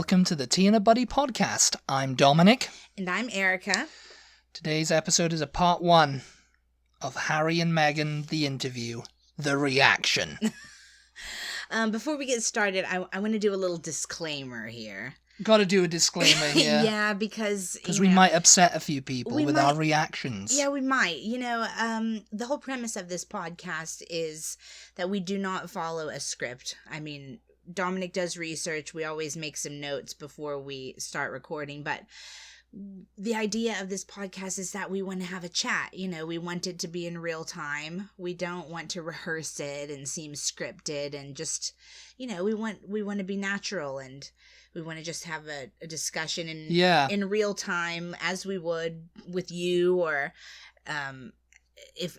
welcome to the Tea and a Butty podcast. I'm Dominic. And I'm Erica. Today's episode is a part 1 of Harry and Meghan, the interview, the reaction. Before we get started, I want to do a little disclaimer here. Got to do a disclaimer here. Yeah, because we might upset a few people with our reactions. Yeah, we might. The whole premise of this podcast is that we do not follow a script. I mean, Dominic does research. We always make some notes before we start recording. But the idea of this podcast is that we want to have a chat. We want it to be in real time. We don't want to rehearse it and seem scripted, and just, we want to be natural, and we want to just have a discussion in real time, as we would with you, or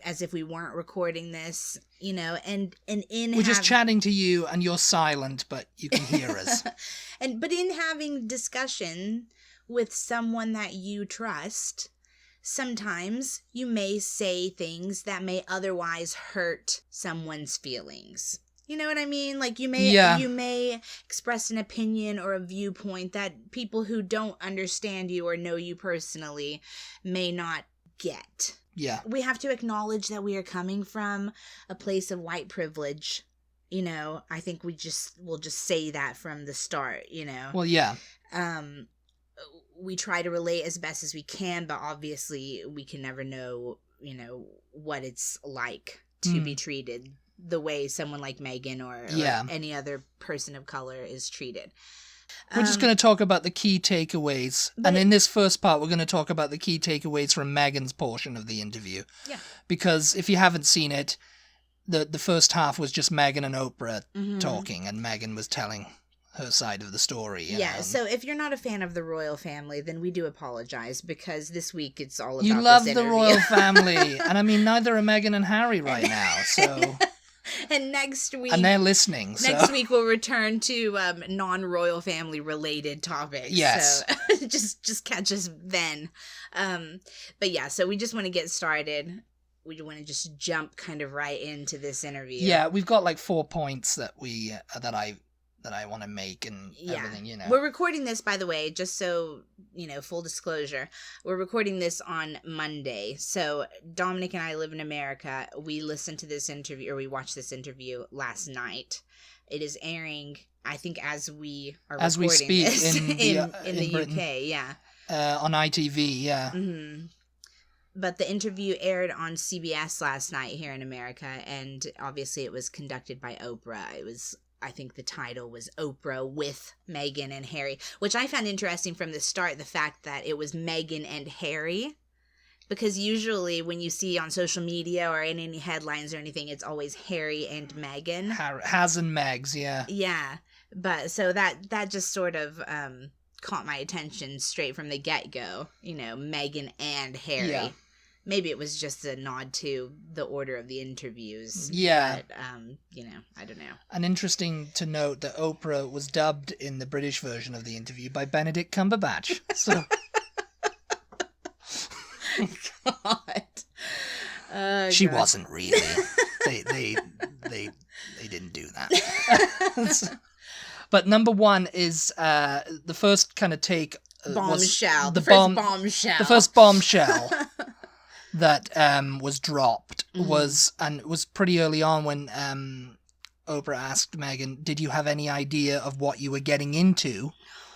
as if we weren't recording this, we're just chatting to you, and you're silent, but you can hear us. But in having discussion with someone that you trust, sometimes you may say things that may otherwise hurt someone's feelings. You know what I mean? Like you may express an opinion or a viewpoint that people who don't understand you or know you personally may not get. Yeah. We have to acknowledge that we are coming from a place of white privilege. I think we'll just say that from the start, Well, yeah. We try to relate as best as we can, but obviously we can never know, what it's like to be treated the way someone like Meghan or any other person of color is treated. We're just going to talk about the key takeaways. And in this first part, we're going to talk about the key takeaways from Meghan's portion of the interview. Yeah. Because if you haven't seen it, the first half was just Meghan and Oprah talking, and Meghan was telling her side of the story. Yeah, so if you're not a fan of the royal family, then we do apologize, because this week it's all about you love this the royal family. And I mean, neither are Meghan and Harry right now, so... And next week... And they're listening, so... Next week we'll return to non-royal family related topics. Yes. So just catch us then. But yeah, so we just want to get started. We want to just jump kind of right into this interview. Yeah, we've got like 4 points that I want to make and everything, We're recording this, by the way, just so, full disclosure. We're recording this on Monday. So Dominic and I live in America. We listened to this interview, or we watched this interview last night. It is airing, I think, as we are recording we speak this in the Britain. UK, yeah. On ITV, yeah. Mm-hmm. But the interview aired on CBS last night here in America, and obviously it was conducted by Oprah. I think the title was Oprah with Meghan and Harry, which I found interesting from the start, the fact that it was Meghan and Harry, because usually when you see on social media or in any headlines or anything, it's always Harry and Meghan. Haz and Megs, yeah. Yeah, but so that just sort of caught my attention straight from the get-go, Meghan and Harry. Yeah. Maybe it was just a nod to the order of the interviews. Yeah. But, I don't know. And interesting to note that Oprah was dubbed in the British version of the interview by Benedict Cumberbatch. So. God. She wasn't really. They didn't do that. But number 1 is the first kind of take. Bombshell. The first bombshell that was dropped was pretty early on when Oprah asked Meghan, did you have any idea of what you were getting into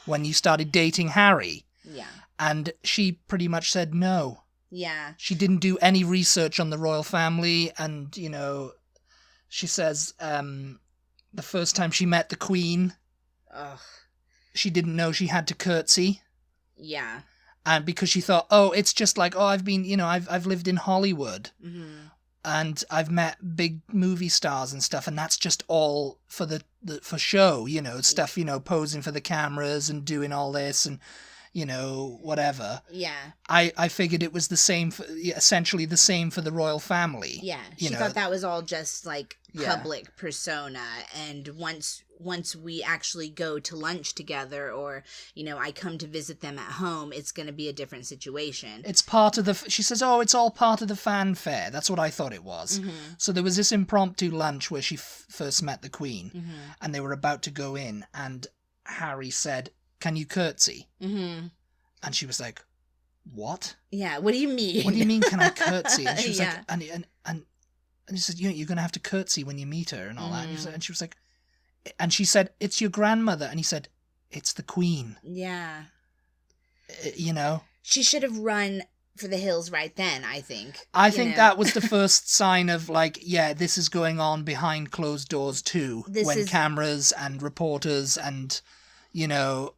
when you started dating Harry? Yeah. And she pretty much said no. Yeah. She didn't do any research on the royal family, and, she says the first time she met the Queen, she didn't know she had to curtsy. Yeah. And because she thought, it's just like, I've been, I've lived in Hollywood and I've met big movie stars and stuff. And that's just all for for show, stuff, posing for the cameras and doing all this and, whatever. Yeah. I figured it was essentially the same for the royal family. Yeah. She thought that was all just like public persona. And once we actually go to lunch together, or, I come to visit them at home, it's going to be a different situation. It's part of she says, it's all part of the fanfare. That's what I thought it was. Mm-hmm. So there was this impromptu lunch where she first met the Queen, and they were about to go in, and Harry said, can you curtsy? Mm-hmm. And she was like, what? Yeah, what do you mean? What do you mean, can I curtsy? And she was Yeah. like, and he said, you're going to have to curtsy when you meet her and all that. And she was like, and she said, it's your grandmother. And he said, it's the Queen. Yeah. You know? She should have run for the hills right then, I think. I think that was the first sign of, like, yeah, this is going on behind closed doors too. Cameras and reporters and, you know,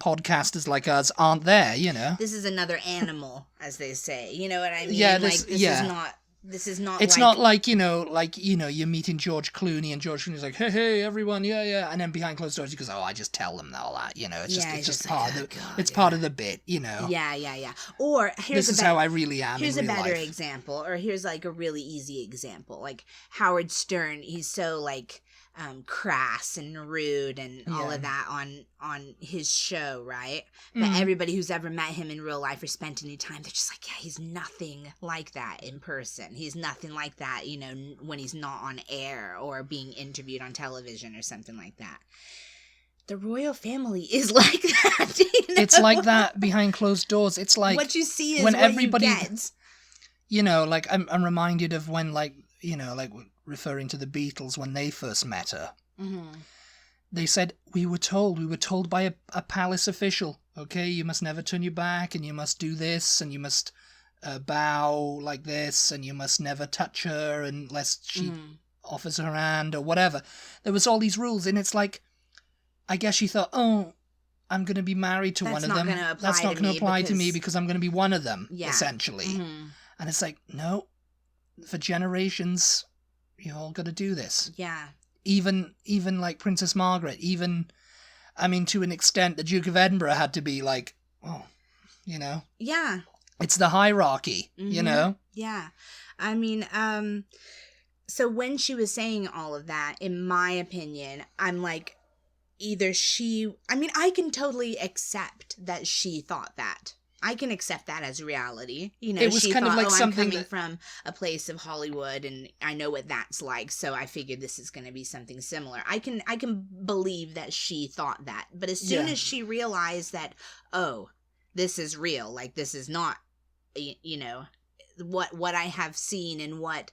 podcasters like us aren't there, you know. This is another animal, as they say. You know what I mean? Yeah, This is not it's not like, you're meeting George Clooney and George Clooney's like, hey, everyone, yeah. And then behind closed doors he goes, oh, I just tell them all that, you know. It's just part of part of the bit, you know. Yeah. Or this is how I really am. Here's in a real better life. example, or here's like a really easy example. Like Howard Stern, he's so like crass and rude and all of that on his show, right? But everybody who's ever met him in real life or spent any time, they're just like, yeah, he's nothing like that in person. He's nothing like that, you know, when he's not on air or being interviewed on television or something like that. The royal family is like that. You know? It's like that behind closed doors. It's like what you see is when what everybody, you get. You know, like I'm reminded of when, like, you know, like referring to the Beatles when they first met her. Mm-hmm. They said, we were told by a palace official, okay, you must never turn your back and you must do this and you must bow like this and you must never touch her unless she offers her hand or whatever. There was all these rules, and it's like, I guess she thought, oh, I'm going to be married to one of them. That's not going to apply to me because I'm going to be one of them, essentially. Mm-hmm. And it's like, no, for generations, you all got to do this. Yeah. Even like Princess Margaret, to an extent, the Duke of Edinburgh had to be like, oh, you know. Yeah. It's the hierarchy, you know? Yeah. So when she was saying all of that, in my opinion, I'm like, I can totally accept that she thought that. I can accept that as reality. You know, it was she kind thought, of like something I'm coming from a place of Hollywood and I know what that's like, so I figured this is going to be something similar. I can believe that she thought that. But as soon as she realized that, oh, this is real, like this is not, you know, what I have seen and what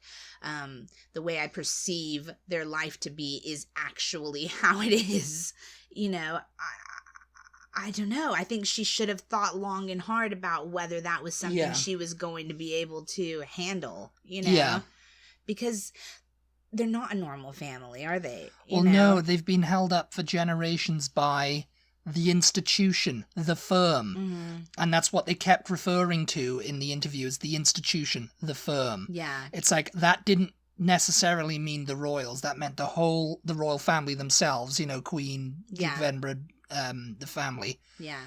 the way I perceive their life to be is actually how it is, you know, I don't know. I think she should have thought long and hard about whether that was something she was going to be able to handle, you know? Yeah. Because they're not a normal family, are they? No, they've been held up for generations by the institution, the firm. Mm-hmm. And that's what they kept referring to in the interviews, the institution, the firm. Yeah. It's like, that didn't necessarily mean the royals. That meant the royal family themselves, you know, Queen, Duke of Edinburgh, the family. Yeah.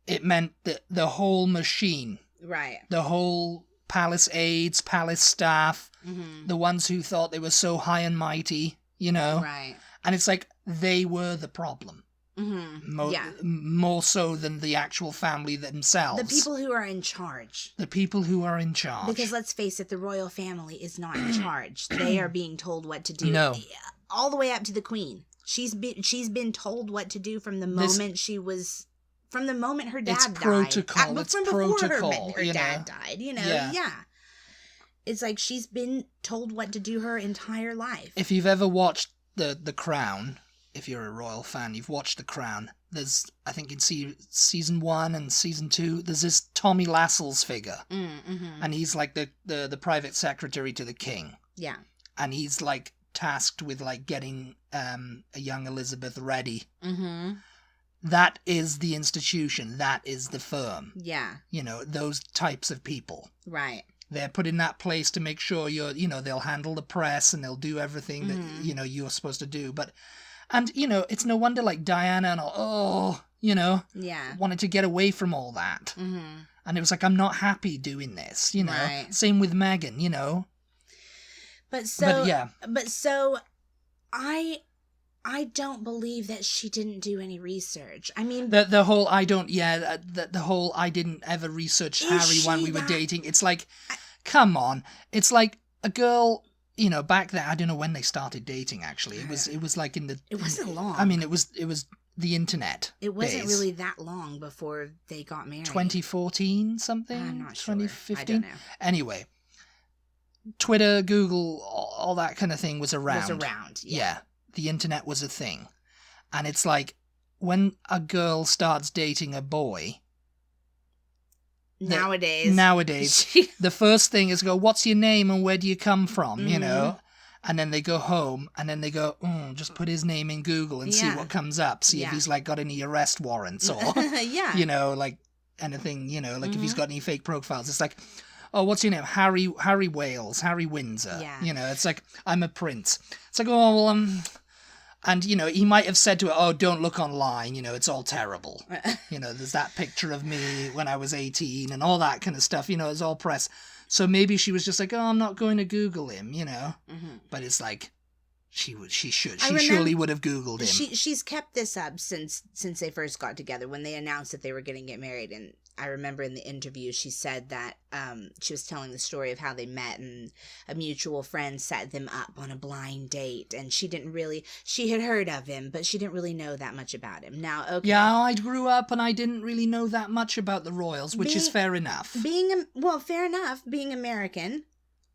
It meant the whole machine. Right. The whole palace aides, palace staff, the ones who thought they were so high and mighty, you know. Right. And it's like, they were the problem. Mm-hmm. More so than the actual family themselves. The people who are in charge. Because let's face it, the royal family is not in charge. They are being told what to do. No. All the way up to the Queen. She's been told what to do from the moment from the moment her dad died. Protocol. It's protocol. Her dad died, you know? Yeah. It's like she's been told what to do her entire life. If you've ever watched The Crown, if you're a royal fan, you've watched The Crown. There's, I think in season 1 and season 2, there's this Tommy Lascelles figure. Mm-hmm. And he's like the private secretary to the king. Yeah. And he's like tasked with like getting a young Elizabeth ready. Mm-hmm. That is the institution. That is the firm. Yeah. You know, those types of people. Right. They're put in that place to make sure they'll handle the press and they'll do everything that, you're supposed to do. And it's no wonder like Diana and all, wanted to get away from all that. Mm-hmm. And it was like, I'm not happy doing this, Right. Same with Meghan, But so I don't believe that she didn't do any research. I mean, the whole I didn't ever research Harry when we were dating. It's like, come on. It's like a girl, back then, I don't know when they started dating actually. It was like in the... It wasn't long. I mean, it was the internet. It wasn't days. really that long before they got married. 2014 something? I'm not sure. 2015? I don't know. Anyway, Twitter, Google, all that kind of thing was around. Yeah. The internet was a thing. And it's like, when a girl starts dating a boy... Nowadays, the first thing is go, what's your name and where do you come from, you know? And then they go home and then they go, just put his name in Google and see what comes up. See if he's like got any arrest warrants or, you know, like anything, you know, like if he's got any fake profiles. It's like, oh, what's your name? Harry Wales, Harry Windsor. Yeah. You know, it's like, I'm a prince. It's like, oh, well, and, you know, he might have said to her, oh, don't look online, you know, it's all terrible. You know, there's that picture of me when I was 18 and all that kind of stuff, you know, it's all press. So maybe she was just like, oh, I'm not going to Google him, you know. But it's like, she surely would have Googled him. She's kept this up since they first got together, when they announced that they were going to get married. And I remember in the interview she said that she was telling the story of how they met, and a mutual friend set them up on a blind date, and she had heard of him, but she didn't really know that much about him. Now, okay. Yeah, I grew up and I didn't really know that much about the royals, which is fair enough. Fair enough, being American.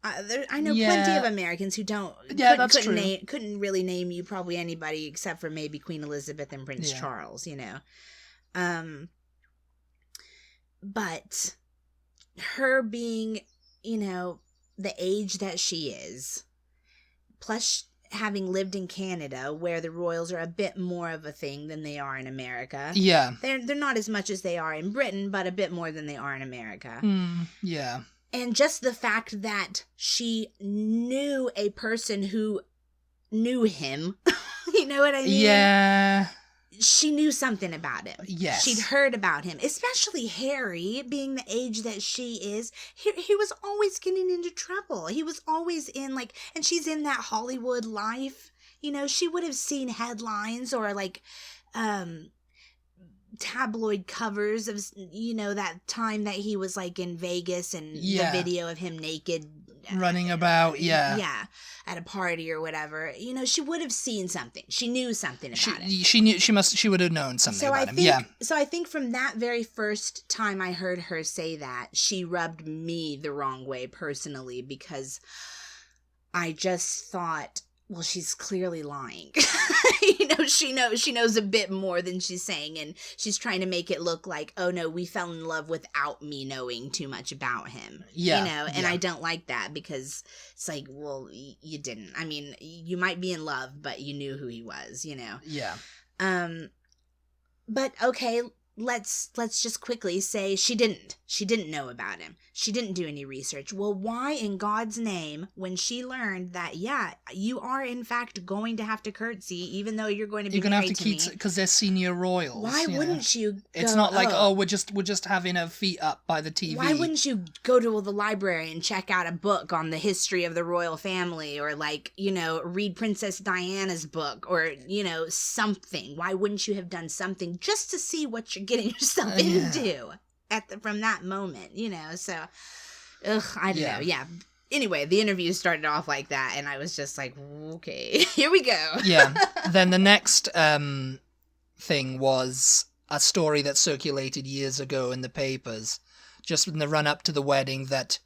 I know plenty of Americans who don't. Yeah, that's true. Couldn't really name you probably anybody except for maybe Queen Elizabeth and Prince Charles, you know. But her being, you know, the age that she is, plus having lived in Canada, where the royals are a bit more of a thing than they are in America. Yeah. They're not as much as they are in Britain, but a bit more than they are in America. Yeah. And just the fact that she knew a person who knew him, you know what I mean? Yeah. She knew something about him. Yes. She'd heard about him, especially Harry, being the age that she is. He was always getting into trouble. He was always in, like, and she's in that Hollywood life. You know, she would have seen headlines or, like, tabloid covers of, you know, that time that he was like in Vegas and the video of him naked running about at a party or whatever. You know, she would have seen something. She knew something about it. She would have known something about him. So I think from that very first time I heard her say that, she rubbed me the wrong way personally, because I just thought, well, she's clearly lying. You know, she knows a bit more than she's saying, and she's trying to make it look like, oh no, we fell in love without me knowing too much about him. Yeah. You know, and I don't like that, because it's like, well, you didn't. I mean, you might be in love, but you knew who he was, you know. Yeah. But okay, let's just quickly say she didn't know about him. She didn't do any research. Well, why in God's name, when she learned that, yeah, you are in fact going to have to curtsy, even though you're going to be married to me, because they're senior royals. Why wouldn't you go, it's not like, we're just having her feet up by the TV. Why wouldn't you go to the library and check out a book on the history of the royal family, or, like, you know, read Princess Diana's book, or, you know, something? Why wouldn't you have done something just to see what you're getting yourself into from that moment, you know? So, I don't know. Yeah. Anyway, the interview started off like that, and I was just like, okay, here we go. Yeah. Then the next thing was a story that circulated years ago in the papers, just in the run-up to the wedding, that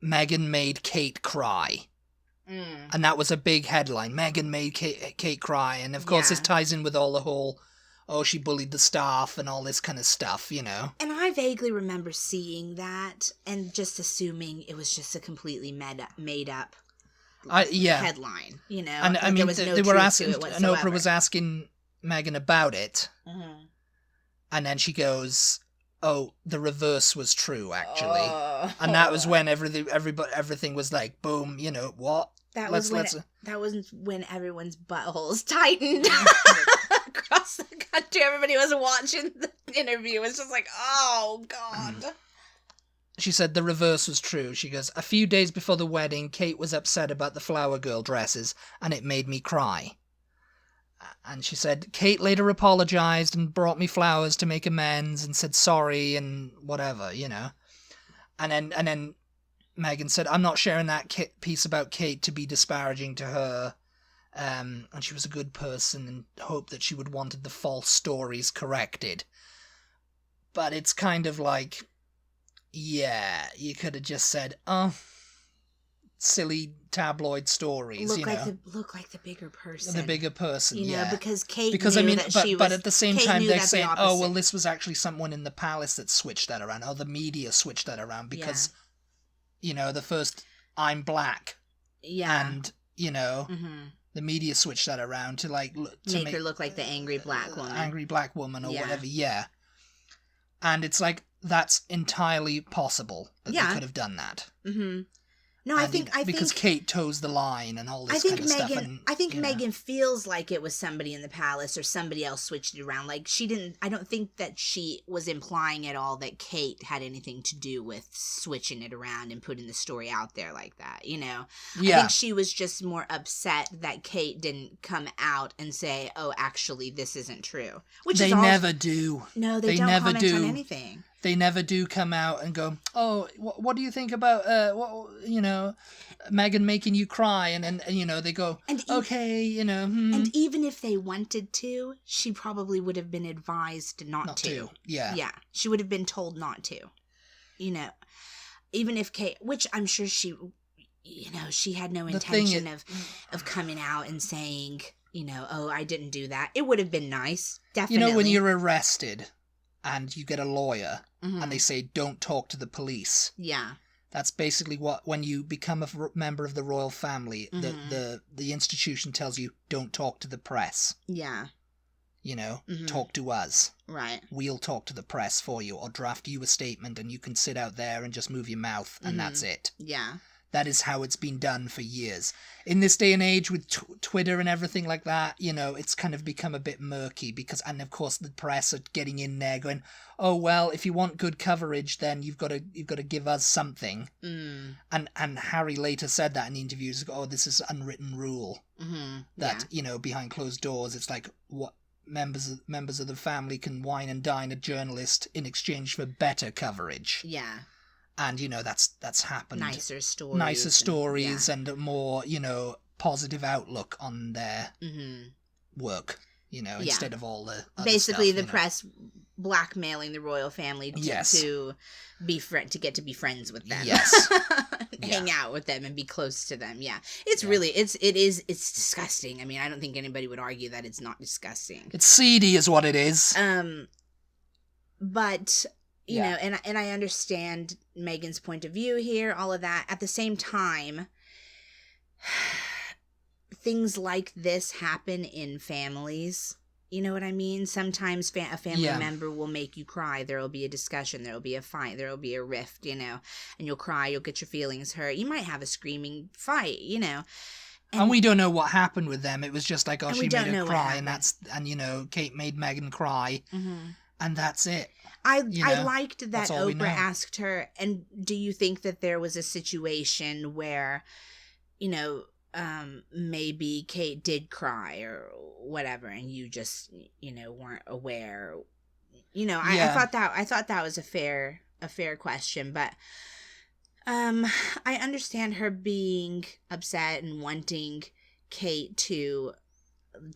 Meghan made Kate cry. And that was a big headline. Meghan made Kate cry. And, of course, this ties in with all the whole, she bullied the staff and all this kind of stuff, you know. And I vaguely remember seeing that and just assuming it was just a completely made up headline, you know. And I mean, there was no truth to it whatsoever. And Oprah was asking Meghan about it. And then she goes, the reverse was true, actually. And that was when everything was like, boom, you know, what? That was when everyone's buttholes tightened across the country. Everybody was watching the interview. It's just like, oh, God. She said the reverse was true. She goes, a few days before the wedding, Kate was upset about the flower girl dresses, and it made me cry. And she said, Kate later apologized and brought me flowers to make amends and said sorry and whatever, you know. And then Meghan said, I'm not sharing that piece about Kate to be disparaging to her. and she was a good person and hoped that she would wanted the false stories corrected. But it's kind of like, yeah, you could have just said, oh, silly tabloid stories, look like the bigger person. The bigger person, you know, yeah. because Kate knew that but, she was... But at the same Kate time, they're the saying, opposite. oh, well, this was actually someone in the palace that switched that around. Oh, the media switched that around because, you know, the first, I'm black. Yeah. And, you know, the media switched that around to, like... to make her look like the angry black woman. Angry black woman or whatever, yeah. And it's like, that's entirely possible that they could have done that. Mm-hmm. No, I think because Kate toes the line and all this kind of stuff. I think Meghan feels like it was somebody in the palace or somebody else switched it around. Like, she didn't... I don't think that she was implying at all that Kate had anything to do with switching it around and putting the story out there like that, you know? Yeah. I think she was just more upset that Kate didn't come out and say, oh, actually, this isn't true. Which they never do. No, they don't never comment on anything. They never do come out and go, oh, what do you think about, you know, Meghan making you cry? And you know, they go, okay, you know. And even if they wanted to, she probably would have been advised not to. Yeah. Yeah. She would have been told not to. You know, even if Kate, which I'm sure she, you know, she had no intention of coming out and saying, you know, oh, I didn't do that. It would have been nice. Definitely. You know, when you're arrested and you get a lawyer and they say, don't talk to the police. Yeah. That's basically when you become a member of the royal family, the institution tells you, don't talk to the press. Yeah. You know, talk to us. Right. We'll talk to the press for you or draft you a statement and you can sit out there and just move your mouth and that's it. Yeah. That is how it's been done for years. In this day and age with Twitter and everything like that, you know, it's kind of become a bit murky because, and of course the press are getting in there going, oh, well, if you want good coverage, then you've got to give us something. And Harry later said that in the interviews, oh, this is unwritten rule that, you know, behind closed doors, it's like what members of the family can wine and dine a journalist in exchange for better coverage. Yeah. And, you know, that's happened. Nicer stories. And a more, you know, positive outlook on their work, you know, instead of all the other basically stuff, the press blackmailing the royal family to get to be friends with them. Yes. Hang out with them and be close to them. Yeah. It's really, it's disgusting. I mean, I don't think anybody would argue that it's not disgusting. It's seedy is what it is. But... You know, and I understand Meghan's point of view here, all of that. At the same time, things like this happen in families. You know what I mean? Sometimes a family member will make you cry. There will be a discussion. There will be a fight. There will be a rift, you know. And you'll cry. You'll get your feelings hurt. You might have a screaming fight, you know. And we don't know what happened with them. It was just like, oh, she made her cry. And, you know, Kate made Meghan cry. And that's it. I liked that Oprah asked her, and do you think that there was a situation where, you know, maybe Kate did cry or whatever, and you just, you know, weren't aware? You know, I thought that was a fair question, but I understand her being upset and wanting Kate to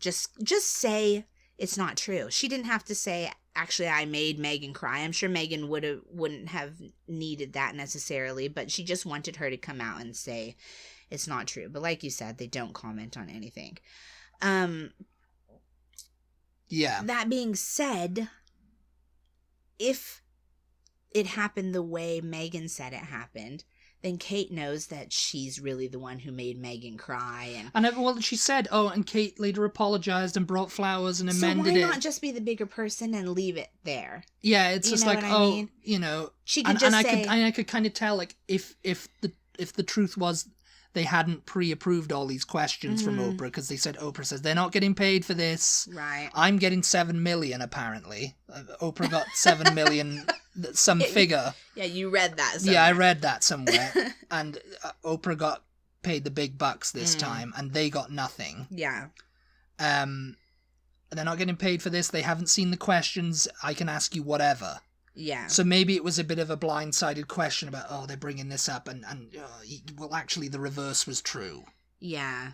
just say it's not true. She didn't have to say, actually, I made Meghan cry. I'm sure Meghan wouldn't have needed that necessarily, but she just wanted her to come out and say it's not true. But like you said, they don't comment on anything. Yeah. That being said, if it happened the way Meghan said it happened, then Kate knows that she's really the one who made Meghan cry. And she said, and Kate later apologized and brought flowers and amended it. So why not just be the bigger person and leave it there? Yeah, it's just like, you know. She could just say... I could kind of tell, like, if the truth was they hadn't pre-approved all these questions from Oprah, because Oprah says, they're not getting paid for this. Right. I'm getting 7 million, apparently. Oprah got 7 million... some figure. Yeah, you read that somewhere. Yeah, I read that somewhere. And Oprah got paid the big bucks this time, and they got nothing. Yeah. They're not getting paid for this. They haven't seen the questions. I can ask you whatever. Yeah. So maybe it was a bit of a blindsided question about, they're bringing this up, and well, actually the reverse was true. Yeah.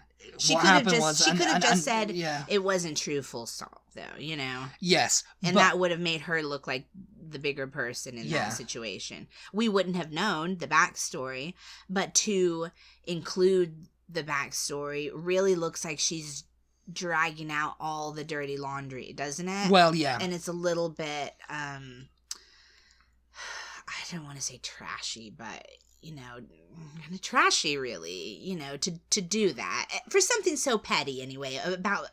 What happened was... She could have just said yeah. it wasn't true, full stop, though, you know? Yes. And that would have made her look like the bigger person in that situation. We wouldn't have known the backstory, but to include the backstory really looks like she's dragging out all the dirty laundry, doesn't it? Well, yeah. And it's a little bit, I don't want to say trashy, but... you know, kind of trashy, really, you know, to do that for something so petty anyway,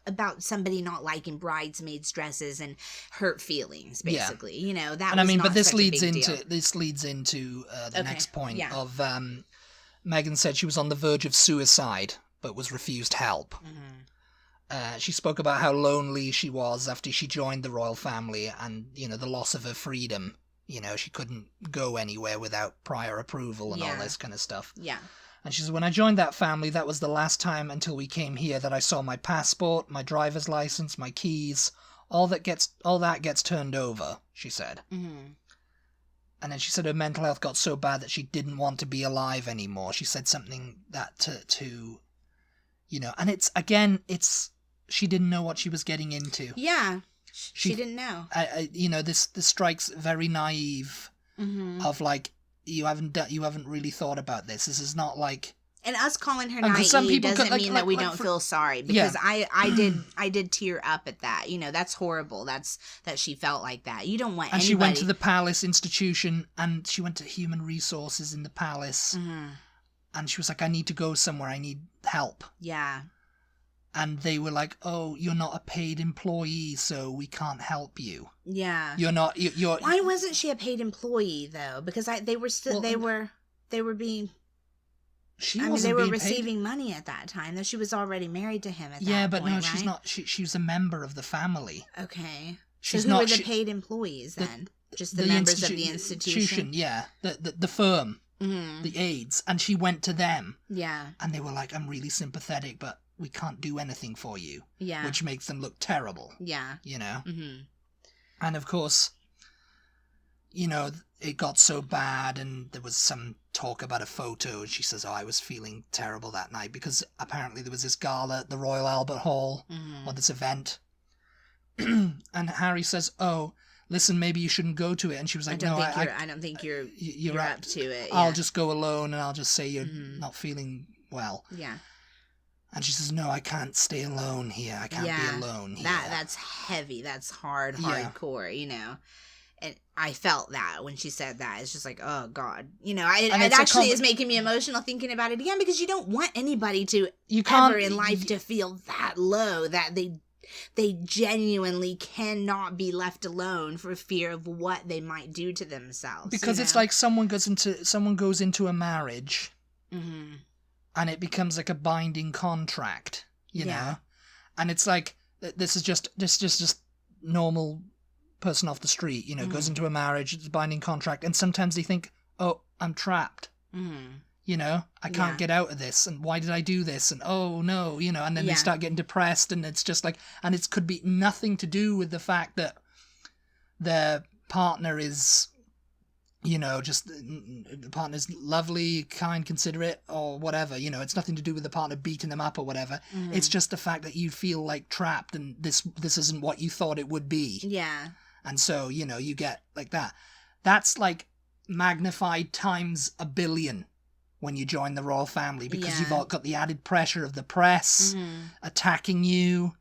about somebody not liking bridesmaids' dresses and hurt feelings, basically. You know, that. And was not this such leads a big into deal. This leads into the next point of Meghan said she was on the verge of suicide but was refused help. Mm-hmm. She spoke about how lonely she was after she joined the royal family and, you know, the loss of her freedom. You know, she couldn't go anywhere without prior approval and all this kind of stuff. Yeah. And she says, when I joined that family, that was the last time until we came here that I saw my passport, my driver's license, my keys, all that gets turned over, she said. Mm-hmm. And then she said her mental health got so bad that she didn't want to be alive anymore. She said something that to you know, and she didn't know what she was getting into. Yeah. She didn't know. You know, this strikes very naive. Mm-hmm. Of like, you haven't really thought about this. This is not like. And us calling her naive doesn't mean that we don't feel sorry, because I did tear up at that. You know, that's horrible. That she felt like that. You don't want. And she went to the palace institution, and she went to human resources in the palace, and she was like, I need to go somewhere. I need help. Yeah. And they were like, "Oh, you're not a paid employee, so we can't help you." Yeah. You're not. You're. Why wasn't she a paid employee though? Because they were still. Well, they were being. They were receiving money at that time. Though she was already married to him at that point. Yeah, but no, right? she's not. She was a member of the family. Okay. She's so who not. Were the paid employees then? Just the members of the institution. Yeah, the firm, mm-hmm. the aides, and she went to them. Yeah. And they were like, "I'm really sympathetic, but we can't do anything for you." Yeah. Which makes them look terrible. Yeah. You know? Mm-hmm. And of course, you know, it got so bad, and there was some talk about a photo, and she says, I was feeling terrible that night, because apparently there was this gala at the Royal Albert Hall, mm-hmm. or this event. And Harry says, oh, listen, maybe you shouldn't go to it. And she was like, I don't think you're up to it. Yeah. I'll just go alone, and I'll just say you're mm-hmm. not feeling well. Yeah. And she says, no, I can't stay alone here. I can't be alone here. That's heavy. That's hardcore, you know. And I felt that when she said that. It's just like, oh, God. You know, it actually is making me emotional thinking about it again, because you don't want anybody to ever in life to feel that low, that they genuinely cannot be left alone for fear of what they might do to themselves. Because it's like someone goes into a marriage, mm-hmm. and it becomes like a binding contract, you know? And it's like, this is just normal person off the street, you know, goes into a marriage, it's a binding contract, and sometimes they think, oh, I'm trapped. Mm-hmm. You know, I can't get out of this, and why did I do this? And oh no, you know, and then they start getting depressed, and it's just like, and it could be nothing to do with the fact that their partner is, you know, just the partner's lovely, kind, considerate, or whatever, you know, it's nothing to do with the partner beating them up or whatever. Mm-hmm. It's just the fact that you feel like trapped, and this isn't what you thought it would be. Yeah. And so, you know, you get like that. That's like magnified times a billion when you join the royal family, because you've all got the added pressure of the press attacking you.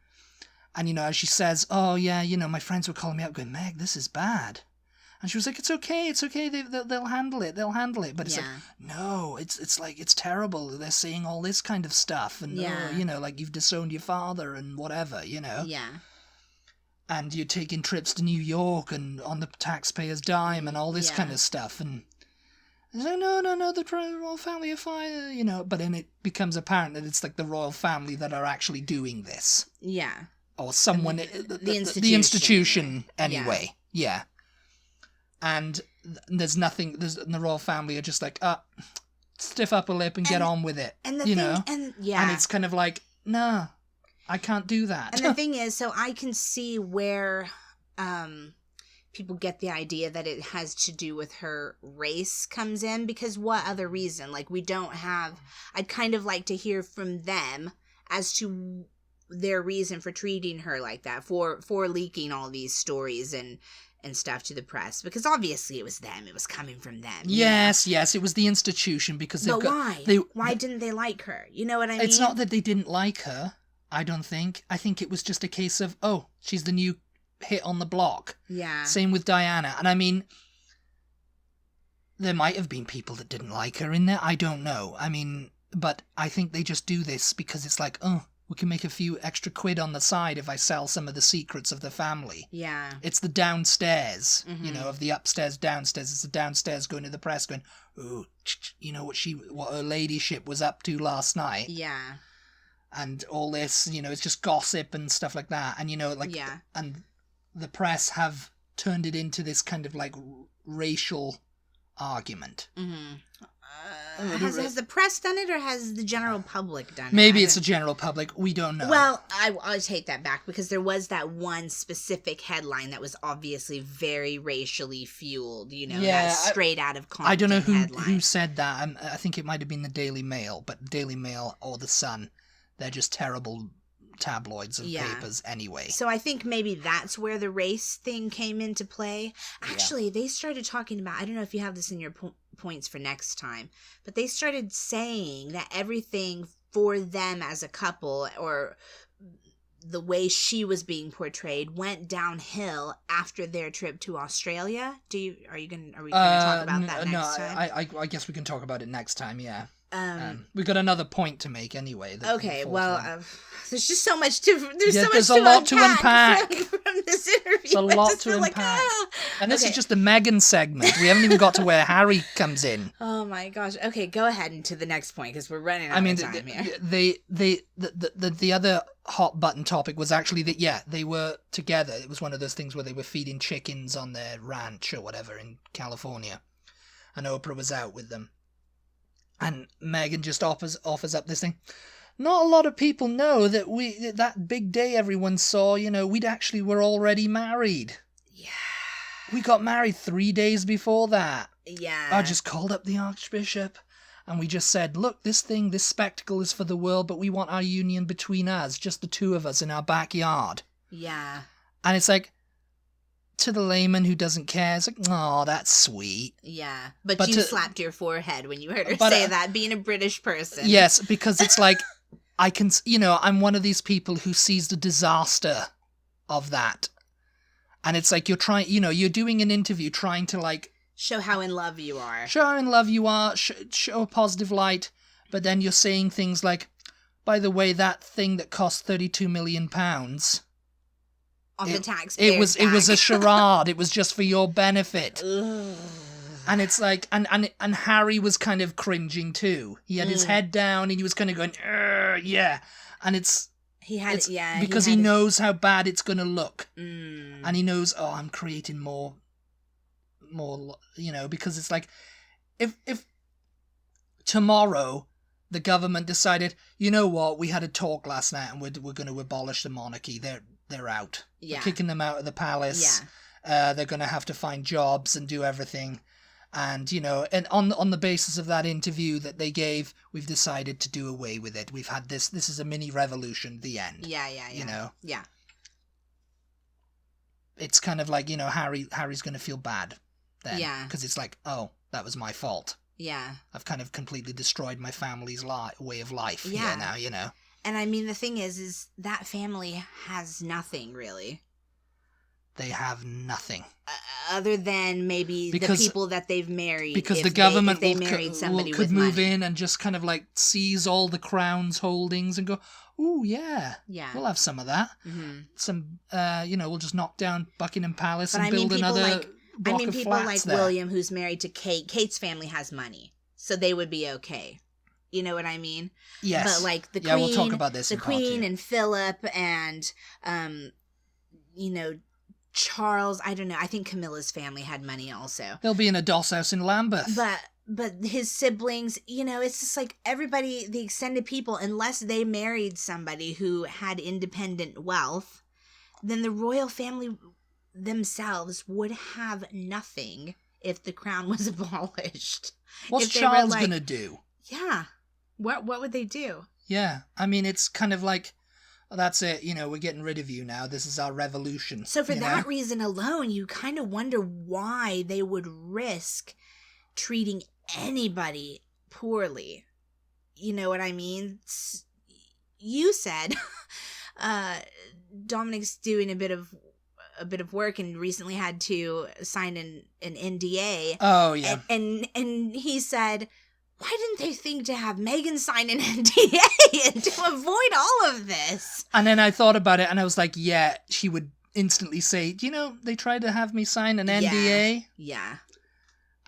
And, you know, as she says, oh, yeah, you know, my friends were calling me up going, Meg, this is bad. And she was like, it's okay. They'll handle it. But it's like, no, it's like, it's terrible. They're saying all this kind of stuff. And, you know, like, you've disowned your father and whatever, you know. Yeah. And you're taking trips to New York and on the taxpayer's dime and all this kind of stuff. And it's like, no, the royal family are fine, you know. But then it becomes apparent that it's like the royal family that are actually doing this. Yeah. Or someone, the institution anyway. Yeah. And there's nothing, the royal family are just like, stiff upper lip and get on with it. And and it's kind of like, nah, I can't do that. And the thing is, so I can see where people get the idea that it has to do with her race comes in, because what other reason? Like, we don't have, I'd kind of like to hear from them as to their reason for treating her like that, for leaking all these stories and stuff to the press, because obviously it was them. It was coming from them. Yes, it was the institution, because they've why didn't they like her? You know what I mean? It's not that they didn't like her, I don't think. I think it was just a case of, oh, she's the new hit on the block. Yeah. Same with Diana. And I mean, there might have been people that didn't like her in there. I don't know. I mean, but I think they just do this because it's like, oh, we can make a few extra quid on the side if I sell some of the secrets of the family. Yeah. It's the downstairs, of the upstairs, downstairs. It's the downstairs going to the press going, oh, you know what her ladyship was up to last night. Yeah. And all this, it's just gossip and stuff like that. And, and the press have turned it into this kind of like racial argument. Mm-hmm. Has the press done it, or has the general public done it? Maybe it's the general public. We don't know. Well, I'll take that back, because there was that one specific headline that was obviously very racially fueled, that straight out of content. I don't know who said that. I think it might have been the Daily Mail, but Daily Mail or the Sun, they're just terrible tabloids of papers anyway. So I think maybe that's where the race thing came into play. Actually, they started talking about, I don't know if you have this in your points for next time, but they started saying that everything for them as a couple, or the way she was being portrayed, went downhill after their trip to Australia. Are we going to talk about that next time? I guess we can talk about it next time, yeah. We've got another point to make anyway. Okay, well, there's just so much to there's a lot to unpack from this interview. There's a lot to unpack. And this is just the Meghan segment. We haven't even got to where Harry comes in. Oh my gosh. Okay, go ahead into the next point, because we're running out of time here. The other hot button topic was actually that, they were together. It was one of those things where they were feeding chickens on their ranch or whatever in California. And Oprah was out with them. And Meghan just offers up this thing. Not a lot of people know that that big day everyone saw, were already married. Yeah. We got married 3 days before that. Yeah. I just called up the Archbishop and we just said, look, this spectacle is for the world, but we want our union between us, just the two of us in our backyard. Yeah. And it's like, to the layman who doesn't care, it's like, oh, that's sweet. Yeah, but you slapped your forehead when you heard her say that, being a British person. Yes, because it's like, I can, I'm one of these people who sees the disaster of that. And it's like, you're doing an interview trying to like... show how in love you are. Show how in love you are, show a positive light, but then you're saying things like, by the way, that thing that cost £32 million... Of the taxpayers' it was a charade. It was just for your benefit. Ugh. And it's like, and Harry was kind of cringing too. He had his head down and he was kind of going, yeah. And because he knows how bad it's going to look. And he knows, I'm creating more, because it's like, if tomorrow the government decided, you know what, we had a talk last night and we're going to abolish the monarchy. They're out. Yeah. We're kicking them out of the palace. Yeah. They're going to have to find jobs and do everything. And, and on the basis of that interview that they gave, we've decided to do away with it. We've had this is a mini revolution, the end. Yeah. Yeah. It's kind of like, Harry's going to feel bad then. Yeah. Because it's like, oh, that was my fault. Yeah. I've kind of completely destroyed my family's way of life here now, And I mean, the thing is that family has nothing, really. They have nothing. Other than maybe the people that they've married. Because the government could move in and just kind of like seize all the Crown's holdings and go, ooh, yeah, we'll have some of that. Mm-hmm. Some, we'll just knock down Buckingham Palace and build another block of people flats like there. William, who's married to Kate. Kate's family has money, so they would be okay. You know what I mean? Yes. But like the Queen, we'll talk about this. The Queen and Philip and, Charles. I don't know. I think Camilla's family had money also. They'll be in a doss house in Lambeth. But his siblings, it's just like everybody, the extended people, unless they married somebody who had independent wealth, then the royal family themselves would have nothing if the crown was abolished. What's Charles gonna do? Yeah. What would they do? Yeah. I mean, it's kind of like, that's it, we're getting rid of you now. This is our revolution. So for that reason alone, you kind of wonder why they would risk treating anybody poorly. You know what I mean? You said Dominic's doing a bit of work and recently had to sign an NDA. Oh, yeah. And he said, why didn't they think to have Meghan sign an NDA and to avoid all of this? And then I thought about it and I was like, yeah, she would instantly say, they tried to have me sign an NDA. Yeah.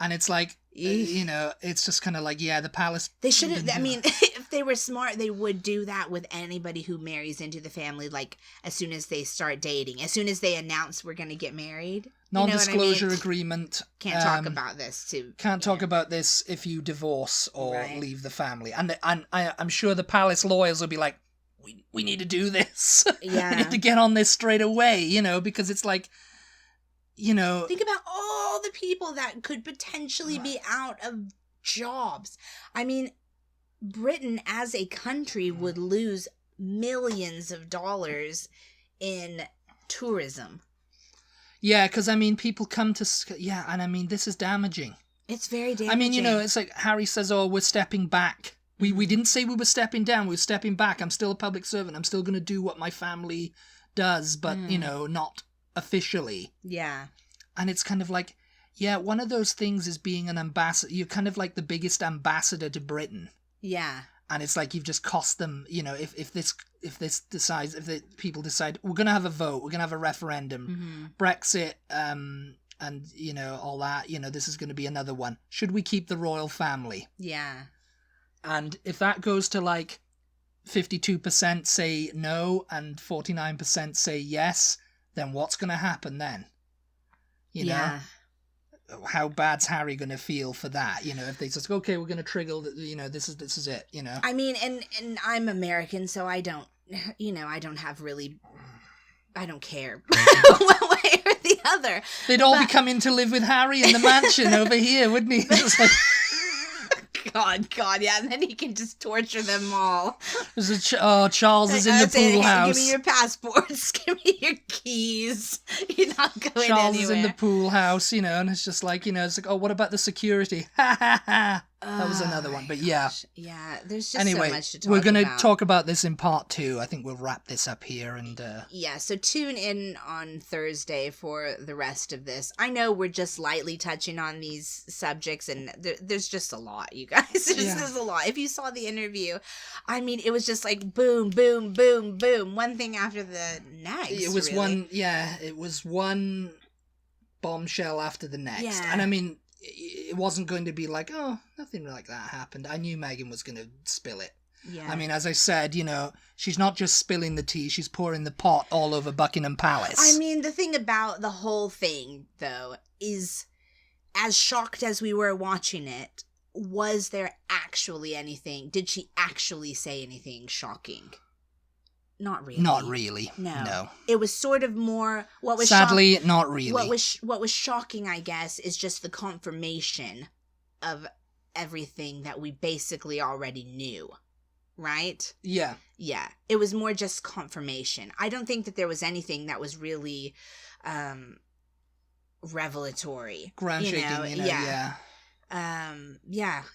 And it's like, it's just kind of like, the palace. They shouldn't, I mean, if they were smart, they would do that with anybody who marries into the family, like, as soon as they start dating, as soon as they announce we're going to get married. Non-disclosure agreement. Can't talk about this too. Can't talk about this if you divorce or leave the family. And I'm sure the palace lawyers will be like, we need to do this. Yeah. We need to get on this straight away, because it's like, think about all the people that could potentially be out of jobs. I mean, Britain as a country would lose millions of dollars in tourism. Yeah, because, people come to... Yeah, and, this is damaging. It's very damaging. It's like Harry says, we're stepping back. We didn't say we were stepping down, we were stepping back. I'm still a public servant. I'm still going to do what my family does, but, not officially. Yeah. And it's kind of like, one of those things is being an ambassador. You're kind of like the biggest ambassador to Britain. Yeah. And it's like you've just cost them, if the people decide we're going to have a vote, we're going to have a referendum, Brexit, and, all that, this is going to be another one. Should we keep the royal family? Yeah. And if that goes to like 52% say no and 49% say yes, then what's going to happen then? You know? How bad's Harry going to feel for that? If they just, okay, we're going to trigger, this is it, I mean, and I'm American, so I don't, I don't have really, I don't care one way or the other. They'd all be coming to live with Harry in the mansion over here, wouldn't he? Just like... God, yeah, and then he can just torture them all. Charles is in the pool house. Give me your passports, give me your keys. You're not going Charles anywhere. is in the pool house, and it's just like, it's like, what about the security? Ha ha ha. That was another one, but yeah. Yeah, there's just anyway, so much to talk about. We're going to talk about this in part 2. I think we'll wrap this up here and... Yeah, so tune in on Thursday for the rest of this. I know we're just lightly touching on these subjects, and there's just a lot, you guys. There's a lot. If you saw the interview, it was just like boom, boom, boom, boom, one thing after the next. It was really. it was one bombshell after the next. Yeah. And it wasn't going to be like, nothing like that happened. I knew Meghan was going to spill it. Yeah. As I said, she's not just spilling the tea, she's pouring the pot all over Buckingham Palace. The thing about the whole thing, though, is as shocked as we were watching it, was there actually anything? Did she actually say anything shocking? Not really. Not really. No. It was sort of more what was sadly not really. What was shocking, I guess, is just the confirmation of everything that we basically already knew. Right? Yeah. Yeah. It was more just confirmation. I don't think that there was anything that was really revelatory. Ground shaking, yeah.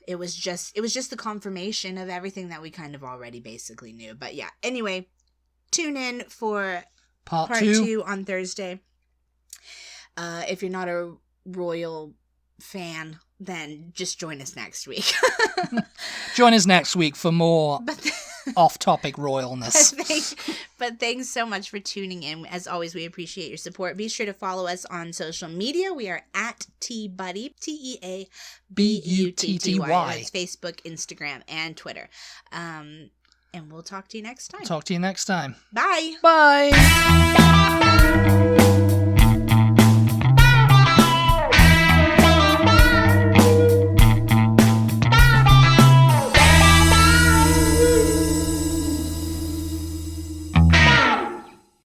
It was just the confirmation of everything that we kind of already basically knew. But yeah, anyway, tune in for part 2 on Thursday. If you're not a royal fan, then just join us next week. Join us next week for more off-topic royalness. But thanks so much for tuning in. As always, we appreciate your support. Be sure to follow us on social media. We are at TButty, TEABUTTY. That's Facebook, Instagram, and Twitter. And we'll talk to you next time. Talk to you next time. Bye. Bye.